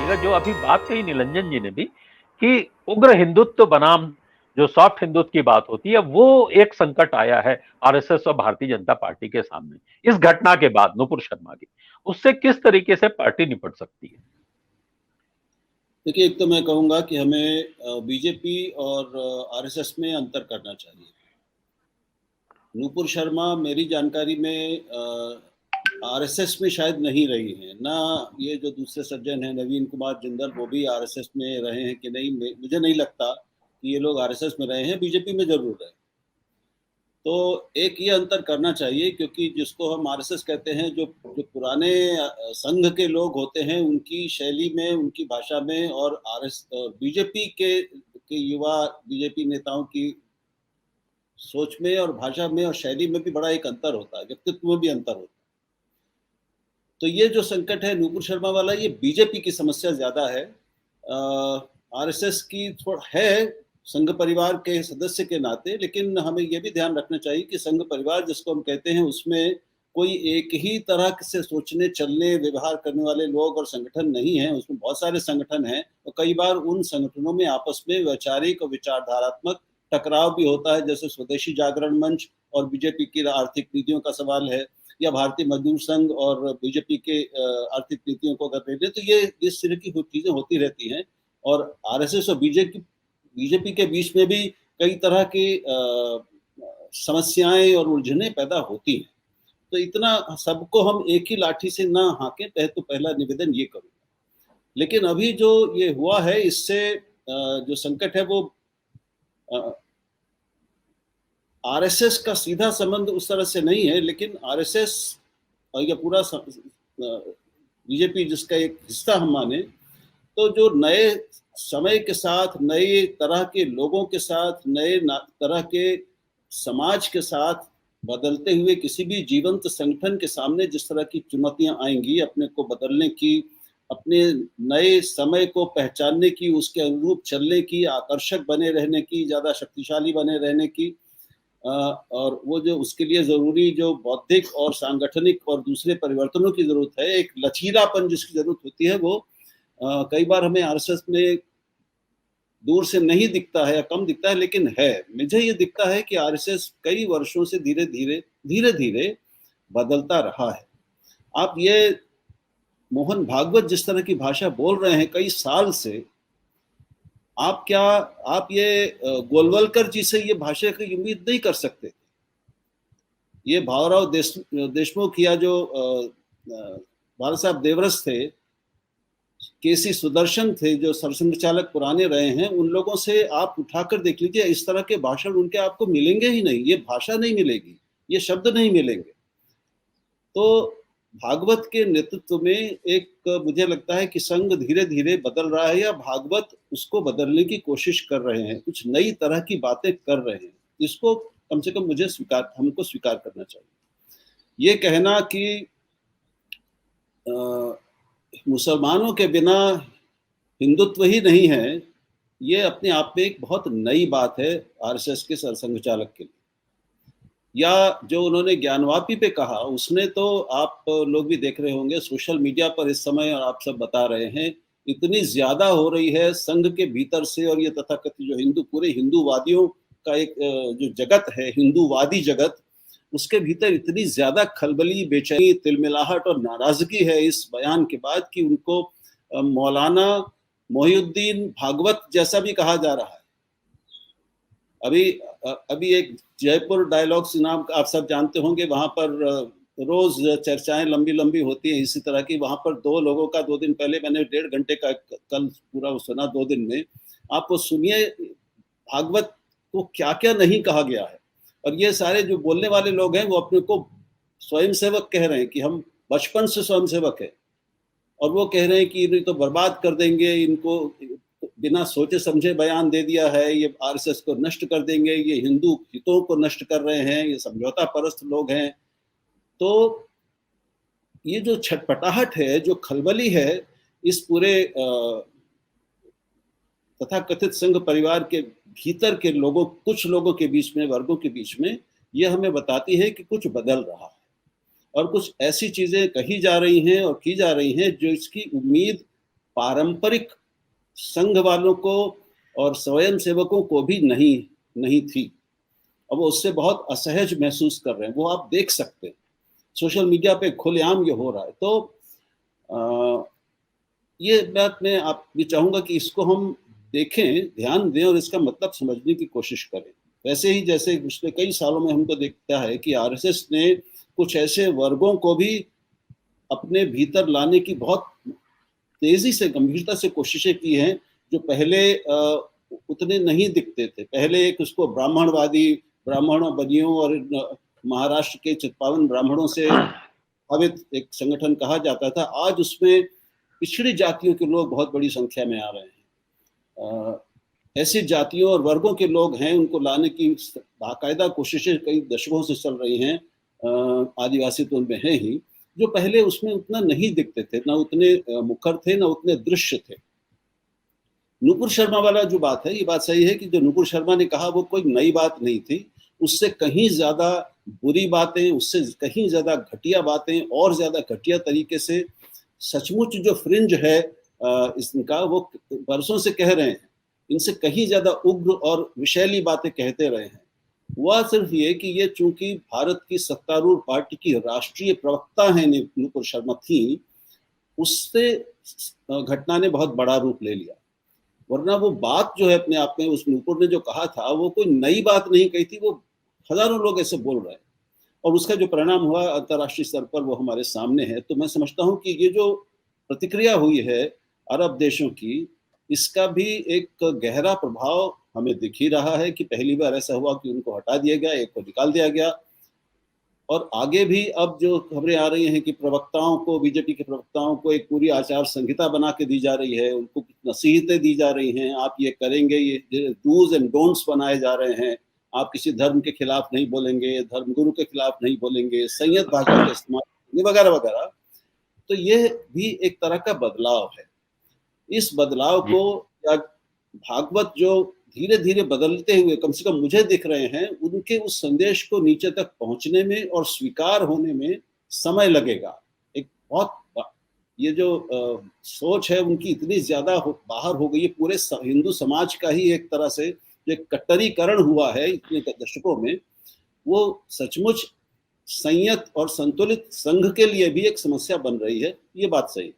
देखिएगा, जो अभी बात कही निरंजन जी ने भी कि उग्र हिंदुत्व बनाम जो सॉफ्ट हिंदुत्व की बात होती है, वो एक संकट आया है आरएसएस और भारतीय जनता पार्टी के सामने इस घटना के बाद, नुपुर शर्मा की। उससे किस तरीके से पार्टी निपट सकती है? देखिए, एक तो मैं कहूँगा कि हमें बीजेपी और आरएसएस में अंतर करना चाहिए। नुपुर शर्मा मेरी जानकारी में आरएसएस में शायद नहीं रही हैं, ना ये जो दूसरे सज्जन हैं नवीन कुमार जिंदल, वो भी आरएसएस में रहे हैं कि नहीं, मुझे नहीं लगता कि ये लोग आरएसएस में रहे हैं, बीजेपी में जरूर रहे। तो एक ये अंतर करना चाहिए, क्योंकि जिसको हम आरएसएस कहते हैं, जो जो पुराने संघ के लोग होते हैं, उनकी शैली में, उनकी भाषा में, और बीजेपी के युवा बीजेपी नेताओं की सोच में और भाषा में और शैली में भी बड़ा एक अंतर होता है, व्यक्तित्व में भी अंतर होता है। तो ये जो संकट है नुपुर शर्मा वाला, ये बीजेपी की समस्या ज्यादा है। आरएसएस की थोड़ा है संघ परिवार के सदस्य के नाते, लेकिन हमें यह भी ध्यान रखना चाहिए कि संघ परिवार जिसको हम कहते हैं, उसमें कोई एक ही तरह से सोचने, चलने, व्यवहार करने वाले लोग और संगठन नहीं हैं। उसमें बहुत सारे संगठन हैं और कई बार उन संगठनों में आपस में वैचारिक और विचारधारात्मक टकराव भी होता है, जैसे स्वदेशी जागरण मंच और बीजेपी की आर्थिक नीतियों का सवाल है, या भारतीय मजदूर संघ और बीजेपी के आर्थिक नीतियों को अगर देखें, तो ये इस तरह की चीजें होती रहती हैं। और आरएसएस और बीजेपी के बीच में भी कई तरह की समस्याएं और उलझनें पैदा होती हैं। तो इतना सबको हम एक ही लाठी से ना हाँकें, तो पहला निवेदन ये करूँगा। लेकिन अभी जो ये हुआ है, इससे जो संकट है वो आरएसएस का सीधा संबंध उस तरह से नहीं है, लेकिन आरएसएस और ये पूरा बीजेपी जिसका एक हिस्सा हम माने, तो जो नए समय के साथ, नए तरह के लोगों के साथ, नए तरह के समाज के साथ बदलते हुए किसी भी जीवंत संगठन के सामने जिस तरह की चुनौतियां आएंगी, अपने को बदलने की, अपने नए समय को पहचानने की, उसके अनुरूप चलने की, आकर्षक बने रहने की, ज्यादा शक्तिशाली बने रहने की, और वो जो उसके लिए जरूरी जो बौद्धिक और सांगठनिक और दूसरे परिवर्तनों की जरूरत है, एक लचीलापन जिसकी जरूरत होती है, वो कई बार हमें आरएसएस में दूर से नहीं दिखता है या कम दिखता है, लेकिन है। मुझे ये दिखता है कि आरएसएस कई वर्षों से धीरे धीरे बदलता रहा है। आप ये मोहन भागवत जिस तरह की भाषा बोल रहे हैं कई साल से, आप ये गोलवलकर जी से ये भाषा की उम्मीद नहीं कर सकते। ये भावराव देशमुख या जो बाला साहब देवरस थे, केसी सुदर्शन थे, जो सरसंघचालक पुराने रहे हैं, उन लोगों से आप उठाकर देख लीजिए, इस तरह के भाषण उनके आपको मिलेंगे ही नहीं। ये भाषा नहीं मिलेगी, ये शब्द नहीं मिलेंगे। तो भागवत के नेतृत्व में एक, मुझे लगता है कि संघ धीरे धीरे बदल रहा है, या भागवत उसको बदलने की कोशिश कर रहे हैं, कुछ नई तरह की बातें कर रहे हैं। इसको कम से कम हमको स्वीकार करना चाहिए। ये कहना कि मुसलमानों के बिना हिंदुत्व ही नहीं है, ये अपने आप में एक बहुत नई बात है आरएसएस के सरसंघचालक के लिए। या जो उन्होंने ज्ञानवापी पे कहा, उसने तो आप लोग भी देख रहे होंगे सोशल मीडिया पर इस समय, और आप सब बता रहे हैं, इतनी ज्यादा हो रही है संघ के भीतर से, और ये तथाकथित जो पूरे हिंदूवादियों का एक जो जगत है, हिंदूवादी जगत, उसके भीतर इतनी ज्यादा खलबली, बेचैनी, तिलमिलाहट और नाराजगी है इस बयान के बाद, कि उनको मौलाना मोहिउद्दीन भागवत जैसा भी कहा जा रहा है। अभी एक जयपुर डायलॉग्स नाम आप सब जानते होंगे, वहां पर रोज चर्चाएं लंबी लंबी होती हैं इसी तरह की। वहां पर दो लोगों का 2 दिन पहले मैंने 1.5 घंटे का कल पूरा सुना, 2 दिन में। आप वो सुनिए, भागवत को क्या क्या नहीं कहा गया है। और ये सारे जो बोलने वाले लोग हैं, वो अपने को स्वयंसेवक कह रहे हैं कि हम बचपन से स्वयंसेवक है, और वो कह रहे हैं कि इन्हें तो बर्बाद कर देंगे, इनको बिना सोचे समझे बयान दे दिया है, ये आरएसएस को नष्ट कर देंगे, ये हिंदू हितों को नष्ट कर रहे हैं, ये समझौता परस्त लोग हैं। तो ये जो छटपटाहट है, जो खलबली है इस पूरे तथाकथित संघ परिवार के भीतर के लोगों, कुछ लोगों के बीच में, वर्गों के बीच में, ये हमें बताती है कि कुछ बदल रहा है, और कुछ ऐसी चीजें कही जा रही हैं और की जा रही हैं जो इसकी उम्मीद पारंपरिक संघ वालों को और स्वयं सेवकों को भी नहीं थी। अब वो उससे बहुत असहज महसूस कर रहे हैं, वो आप देख सकते हैं, सोशल मीडिया पे खुलेआम ये हो रहा है। तो ये बात मैं आप भी चाहूंगा कि इसको हम देखें, ध्यान दें और इसका मतलब समझने की कोशिश करें। वैसे ही जैसे पिछले कई सालों में हमको देखता है कि आरएसएस ने कुछ ऐसे वर्गों को भी अपने भीतर लाने की बहुत तेजी से, गंभीरता से कोशिशें की हैं, जो पहले उतने नहीं दिखते थे। पहले एक उसको ब्राह्मणवादी, ब्राह्मणों बनियों और महाराष्ट्र के चित्पावन ब्राह्मणों से प्रभावित एक संगठन कहा जाता था। आज उसमें पिछड़ी जातियों के लोग बहुत बड़ी संख्या में आ रहे हैं। ऐसी जातियों और वर्गों के लोग हैं, उनको लाने की बाकायदा कोशिशें कई दशकों से चल रही हैं। आदिवासी तो उनमें हैं ही, जो पहले उसमें उतना नहीं दिखते थे, ना उतने मुखर थे, ना उतने दृश्य थे। नुपुर शर्मा वाला जो बात है, ये बात सही है कि जो नुपुर शर्मा ने कहा वो कोई नई बात नहीं थी। उससे कहीं ज्यादा बुरी बातें, उससे कहीं ज्यादा घटिया बातें और ज्यादा घटिया तरीके से सचमुच जो फ्रिंज है इसका, वो बरसों से कह रहे हैं। इनसे कहीं ज्यादा उग्र और विषैली बातें कहते रहे हैं। वह सिर्फ ये कि ये चूंकि भारत की सत्तारूढ़ पार्टी की राष्ट्रीय प्रवक्ता है नुपुर शर्मा थी, उससे घटना ने बहुत बड़ा रूप ले लिया। वरना वो बात जो है अपने आप में, उस नुपुर ने जो कहा था वो कोई नई बात नहीं कही थी, वो हजारों लोग ऐसे बोल रहे हैं और उसका जो परिणाम हुआ अंतर्राष्ट्रीय स्तर पर वो हमारे सामने है। तो मैं समझता हूँ कि ये जो प्रतिक्रिया हुई है अरब देशों की, इसका भी एक गहरा प्रभाव हमें दिख ही रहा है कि पहली बार ऐसा हुआ कि उनको हटा दिया गया, एक को निकाल दिया गया। और आगे भी अब जो खबरें आ रही हैं कि प्रवक्ताओं को, बीजेपी के प्रवक्ताओं को एक पूरी आचार संहिता बना के दी जा रही है, उनको कुछ नसीहतें दी जा रही हैं, आप ये करेंगे, ये डूज एंड डोंट्स बनाए जा रहे हैं, आप किसी धर्म के खिलाफ नहीं बोलेंगे, धर्मगुरु के खिलाफ नहीं बोलेंगे, संयत भाषा का इस्तेमाल वगैरह वगैरह। तो ये भी एक तरह का बदलाव है। इस बदलाव को या भागवत जो धीरे धीरे बदलते हुए कम से कम मुझे दिख रहे हैं, उनके उस संदेश को नीचे तक पहुंचने में और स्वीकार होने में समय लगेगा। एक बहुत ये जो सोच है उनकी इतनी ज्यादा बाहर हो गई है, पूरे हिंदू समाज का ही एक तरह से जो कट्टरीकरण हुआ है इतने दशकों में, वो सचमुच संयत और संतुलित संघ के लिए भी एक समस्या बन रही है। ये बात सही है।